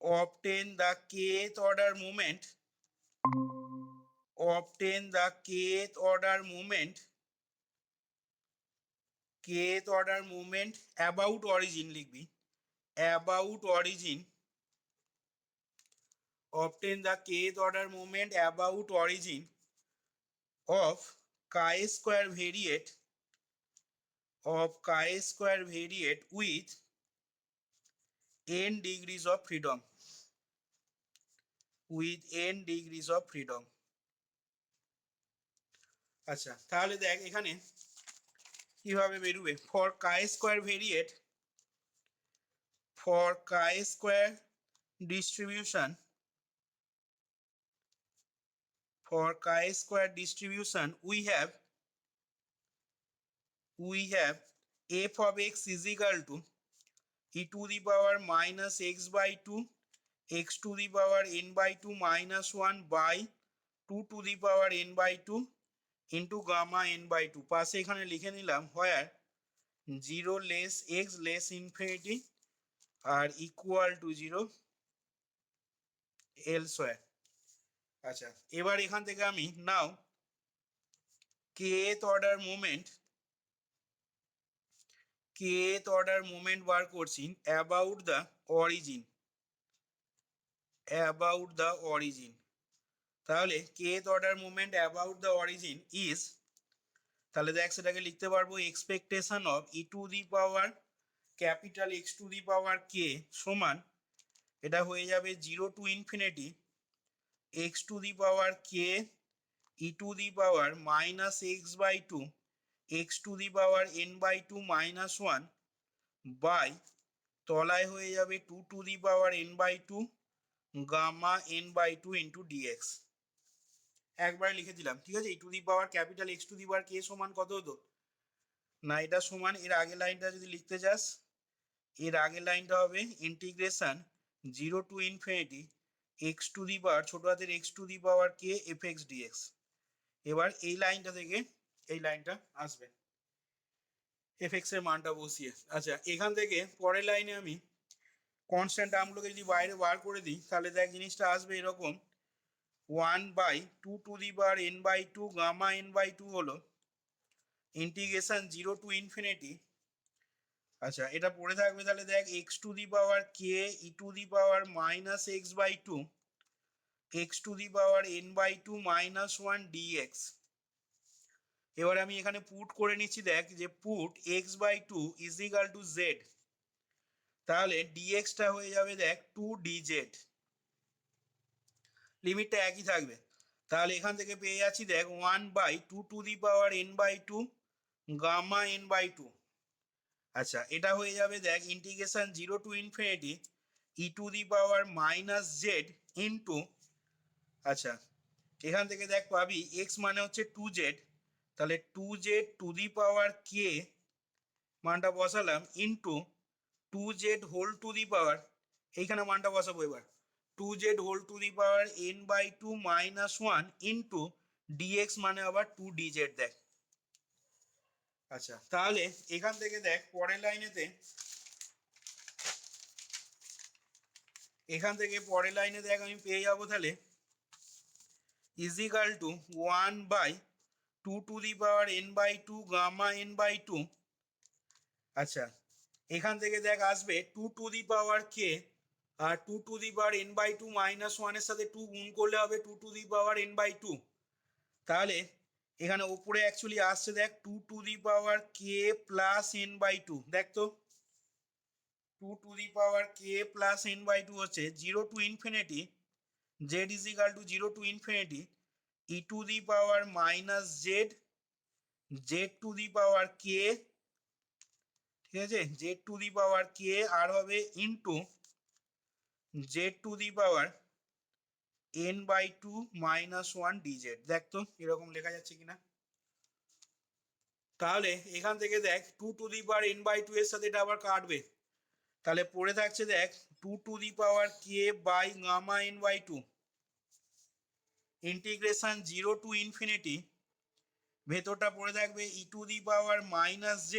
obtain the kth order moment about origin লিখবি about origin obtain the kth order moment about origin of chi-square variate with n degrees of freedom আচ্ছা তাহলে দেখ এখানে কিভাবে বেরোবে for chi-square distribution we have f of x is equal to e to the power minus x by 2 x to the power n by 2 minus 1 by 2 to the power n by 2 into gamma n by 2 পাশে এখানে লিখে নিলাম where 0 less x less infinity R equal to 0 elsewhere আচ্ছা এবার এখান থেকে আমি নাও kth order moment বার করছি about the origin তাহলে kth order moment about the origin is তাহলে দেখ সেটাকে লিখতে পারবো expectation of e to the power capital X to the power k সমান এটা হয়ে যাবে 0 to infinity x to the power k e to the power minus x by 2 x to the power n by 2 minus 1 by তলায় হয়ে যাবে 2 to the power n by 2 gamma n by 2 into dx একবার লিখে দিলাম ঠিক আছে e to the power capital X to the power k সমান কত হতো না এটা সমান এর আগের লাইনটা যদি লিখতে চাস এর আগের লাইনটা হবে integration 0 to infinity x to the power ছোট হাতের x to the power k fx dx এবার এই লাইনটা থেকে এই লাইনটা আসবে fx এর মানটা বসিয়ে আচ্ছা এখান থেকে পরের লাইনে আমি কনস্ট্যান্ট টার্মগুলোকে যদি বাইরে বার করে দিই তাহলে দেখ জিনিসটা আসবে এরকম 1 by 2 to the power n by 2 gamma n by 2 হলো ইন্টিগ্রেশন 0 to infinity আচ্ছা এটা পড়ে থাকবে তাহলে দেখ x to the power k e to the power minus x by 2 x to the power n by 2 minus 1 dx এবার আমি এখানে পুট করে নিচ্ছি দেখ যে put x by 2 is equal to z তাহলে dx টা হয়ে যাবে দেখ 2 dz লিমিটটা একই থাকবে তাহলে এখান থেকে পেয়ে যাচ্ছি দেখ 1 by 2 to the power n by 2 gamma n by 2 আচ্ছা এটা হয়ে যাবে দেখ integration 0 to infinity e to the power minus z into আচ্ছা এখান থেকে দেখ পাবি x মানে হচ্ছে 2z তাহলে 2z to the power k মানটা বসালাম into 2z whole to the power এইখানে মানটা বসাবো এবার 2z whole to the power n by 2 minus 1 into dx মানে আবার 2dz দেখ আচ্ছা তাহলে এখান থেকে দেখ পরের লাইনেতে দেখ আমি পেয়ে যাবো তাহলে is equal to 1 by 2 to the power n by 2 gamma n by 2 আচ্ছা এখান থেকে দেখ আসবে 2 to the power k R 2 to the power n by 2 minus 1 এর সাথে 2 গুণ করলে হবে 2 to the power n by 2 তাহলে এখানে উপরে অ্যাকচুয়ালি আসছে দেখ 2 to the power k plus n by 2 দেখ তো 2 to the power k plus n by 2 হচ্ছে 0 to infinity z is equal to 0 to infinity e to the power minus z z to the power k ঠিক আছে z to the power k আর হবে into z to the power n by 2 minus 1 dz দেখ তো এরকম লেখা যাচ্ছে কিনা তাহলে এখান থেকে দেখ 2 to the power n by 2 এর সাথে এটা আবার কাটবে তাহলে পড়ে থাকছে দেখ 2 to the power k by gamma n by 2 integration 0 to infinity ভেতরটা পড়ে থাকবে e to the power minus z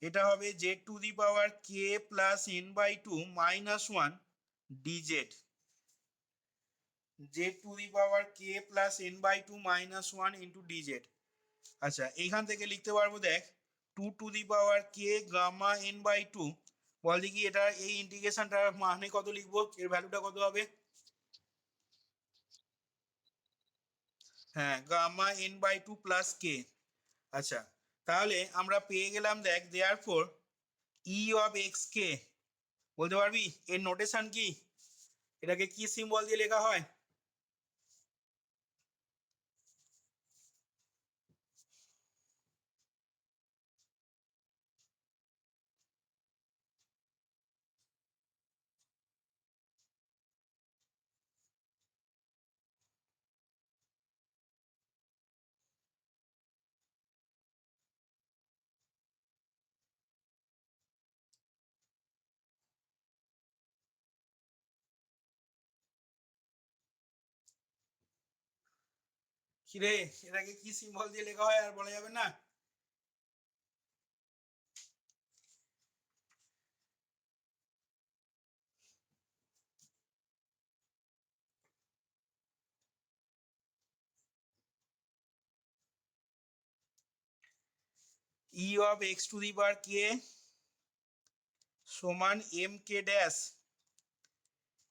এটা হবে z to the power k plus n by 2 minus 1 dz z to the power k plus n by two minus one into dz। আচ্ছা এইখান থেকে লিখতে পারবো দেখ two to the power k gamma n by two. বল দেখি এটা এই ইন্টিগ্রেশনটার মানে কত লিখবো, এর ভ্যালুটা কত হবে? হ্যাঁ gamma n by two plus k. আচ্ছা তাহলে আমরা পেয়ে গেলাম দেখ therefore E of x k. বলতে পারবি এর নোটেশন কি, এটাকে কি সিম্বল দিয়ে লেখা হয়? কিরে এটাকে কি সিম্বল দিয়ে লেখা হয় আর বলা যাবে না? E of x to the power k সমান এম কে ড্যাশ,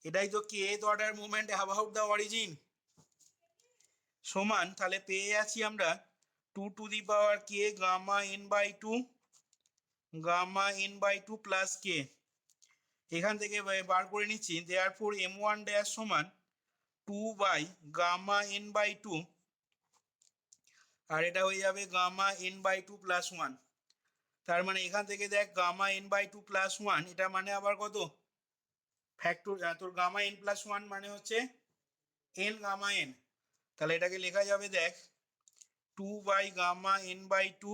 এটাই তো k order movement about the origin সমান, তাহলে পেয়ে যাচ্ছি আমরা two to the power k gamma n by two gamma n by two plus k. এখান থেকে বার করে নিচ্ছি therefore m one dash সমান two by gamma n by two, আর এটা হয়ে যাবে gamma n by two plus one. তার মানে এখান থেকে দেখ gamma n by two plus one, এটা মানে আবার কত ফ্যাক্টর, তোর গামা এন প্লাস ওয়ান মানে হচ্ছে এন গামা এন। তাহলে এটাকে লেখা যাবে দেখ two by gamma n by two,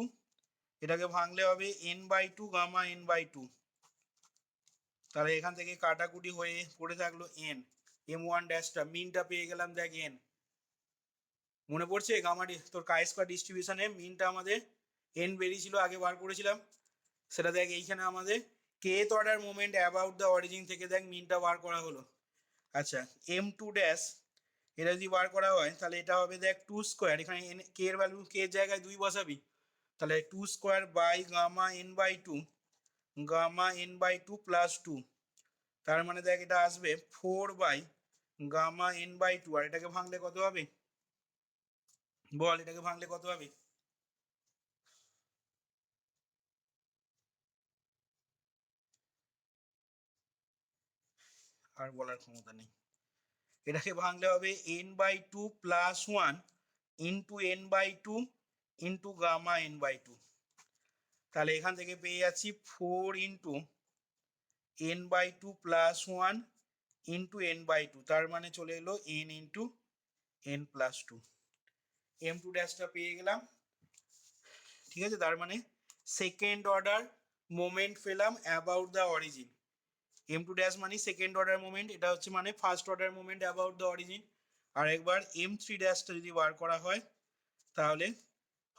এটাকে ভাঙলে হবে n by two gamma n by two. তাহলে এখান থেকে কাটাকুটি হয়ে পড়ে থাকলো এন, এম ওয়ান ড্যাশটা মিনটা পেয়ে গেলাম দেখ এন। মনে পড়ছে গামা তোর কাই স্কয়ার ডিস্ট্রিবিউশনে মিনটা আমাদের এন বেরিয়েছিল আগে বার করেছিলাম, সেটা দেখ এইখানে আমাদের kth order moment about the origin থেকে দেখ মিনটা বার করা হলো। আচ্ছা এম টু ড্যাশ এটা যদি বার করা হয় তাহলে এটা হবে দেখ টু স্কোয়ার, এখানে এন কে এর ভ্যালু কে এর জায়গায় দুই বসাবি, তাহলে two square by gamma n by two gamma n by two plus two. তার মানে দেখ এটা আসবে four by gamma n by two, আর এটাকে ভাঙলে কত হবে বল, এটাকে ভাঙলে কত হবে? আর বলার ক্ষমতা নেই। এটাকে ভাঙলে হবে n by two plus one into n by two into gamma n by two. তাহলে এখান থেকে পেয়ে যাচ্ছি four into n by two plus one into n by two, তার মানে চলে এলো n into n plus two. M two ড্যাশটা পেয়ে গেলাম, ঠিক আছে। তার মানে সেকেন্ড অর্ডার মোমেন্ট পেলাম about the origin. M two dash মানে সেকেন্ড অর্ডার মোমেন্ট, এটা হচ্ছে মানে first order moment about the origin. আর একবার এম থ্রি ড্যাশটা যদি বার করা হয় তাহলে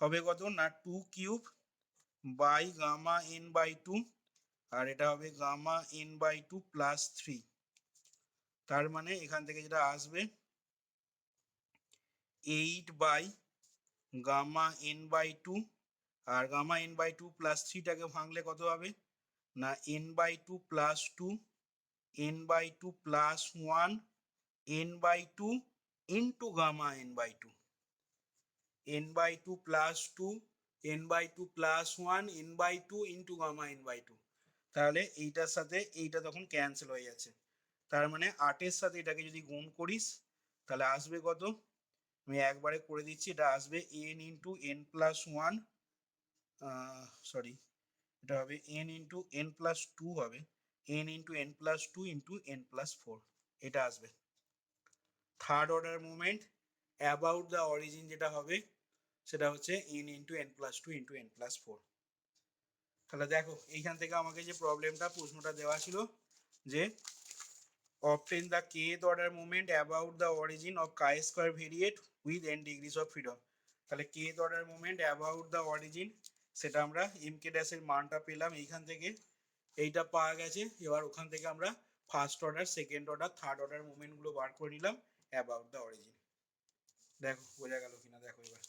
হবে কত না two cube by gamma n by two, আর এটা হবে gamma n by two plus three. তার মানে এখান থেকে যেটা আসবে eight by gamma n by two, আর gamma n by two plus থ্রিটাকে ভাঙলে কত হবে না n by two plus two n by two plus one n by two into gamma n by two, n by two plus two n by two plus one n by two into gamma n by two. তাহলে এইটার সাথে এইটা তখন cancel হয়ে যাচ্ছে। তার মানে আটের সাথে এটাকে যদি গুণ করিস তাহলে আসবে কত, আমি একবারে করে দিচ্ছি, এটা আসবে n into n plus one, sorry এটা হবে n into n plus two হবে, n into n plus two into n plus four, এটা আসবে third order movement about the origin. যেটা হবে সেটা হচ্ছে n into n plus two into n plus four. তাহলে দেখো এইখান থেকে আমাকে যে প্রবলেমটা প্রশ্নটা দেওয়া ছিল যে obtain the kth order moment about the origin of chi-square variate with n degrees of freedom। তাহলে kth order moment about the origin সেটা আমরা mk ড্যাশের মানটা পেলাম এইখান থেকে, এইটা পাওয়া গেছে। এবার ওখান থেকে আমরা first order, second order, third order মুভমেন্টগুলো বার করে নিলাম অ্যাবাউট দ্য অরিজিন। দেখো বোঝা গেল কিনা, দেখো এবার।